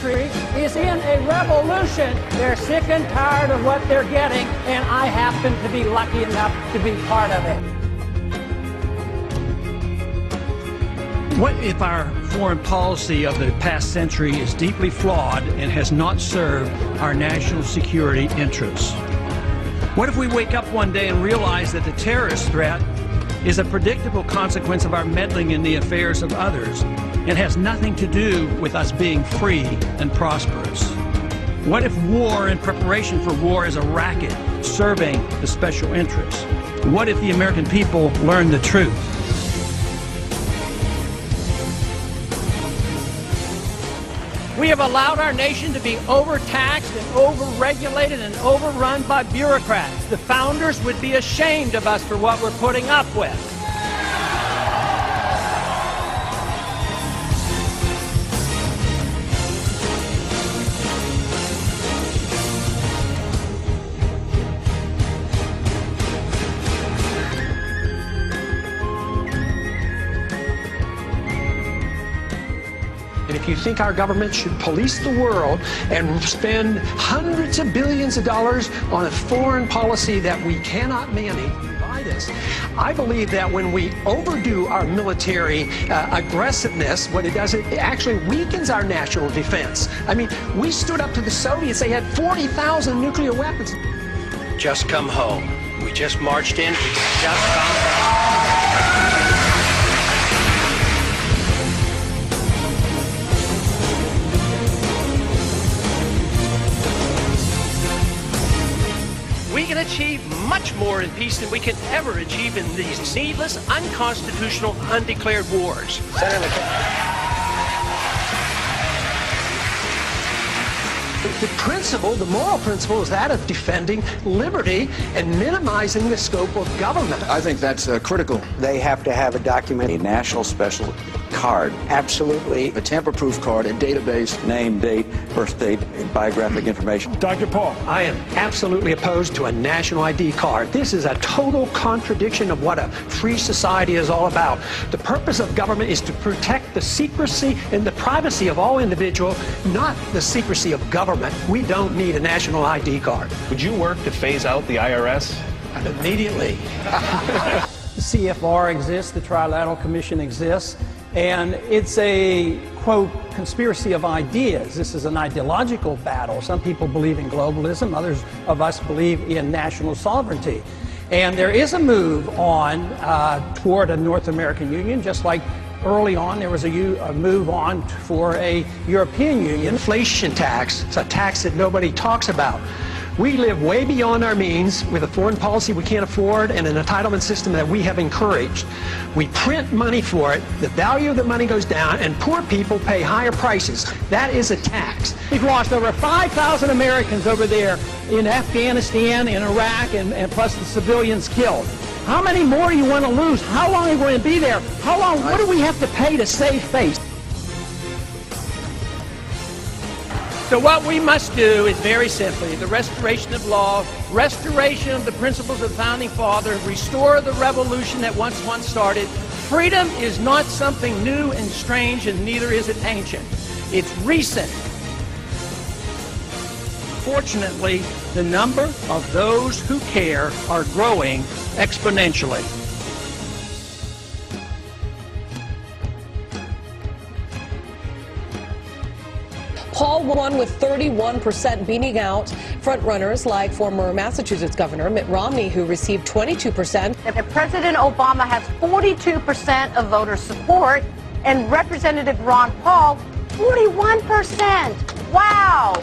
country is in a revolution. They're sick and tired of what they're getting, and I happen to be lucky enough to be part of it. What if our foreign policy of the past century is deeply flawed and has not served our national security interests? What if we wake up one day and realize that the terrorist threat is a predictable consequence of our meddling in the affairs of others and has nothing to do with us being free and prosperous? What if war and preparation for war is a racket serving the special interests? What if the American people learn the truth? We have allowed our nation to be overtaxed and overregulated and overrun by bureaucrats. The founders would be ashamed of us for what we're putting up with. And if you think our government should police the world and spend hundreds of billions of dollars on a foreign policy that we cannot manage, buy this. I believe that when we overdo our military aggressiveness, what it does, it actually weakens our national defense. I mean, we stood up to the Soviets. They had 40,000 nuclear weapons. Just come home. We just marched in. We just come home. We can achieve much more in peace than we can ever achieve in these needless, unconstitutional, undeclared wars. The principle, the moral principle, is that of defending liberty and minimizing the scope of government. I think that's critical. They have to have a document, a national special card. Absolutely. A tamper-proof card, a database. Name, date, birth date, biographic information. Dr. Paul. I am absolutely opposed to a national ID card. This is a total contradiction of what a free society is all about. The purpose of government is to protect the secrecy and the privacy of all individuals, not the secrecy of government. We don't need a national ID card. Would you work to phase out the IRS? Immediately. The CFR exists, the Trilateral Commission exists, and it's a, quote, conspiracy of ideas. This is an ideological battle. Some people believe in globalism, others of us believe in national sovereignty. And there is a move on toward a North American Union, just like early on there was a move on for a European Union. Inflation tax, it's a tax that nobody talks about. We live way beyond our means with a foreign policy we can't afford and an entitlement system that we have encouraged. We print money for it, the value of the money goes down, and poor people pay higher prices. That is a tax. We've lost over 5,000 Americans over there in Afghanistan, in Iraq, and plus the civilians killed. How many more do you want to lose? How long are we going to be there? How long? What do we have to pay to save face? So what we must do is very simply the restoration of law, restoration of the principles of the Founding Fathers, restore the revolution that once started. Freedom is not something new and strange, and neither is it ancient. It's recent. Fortunately, the number of those who care are growing exponentially. Paul won with 31%, beating out frontrunners like former Massachusetts Governor Mitt Romney, who received 22%. President Obama has 42% of voter support, and Representative Ron Paul, 41%. Wow!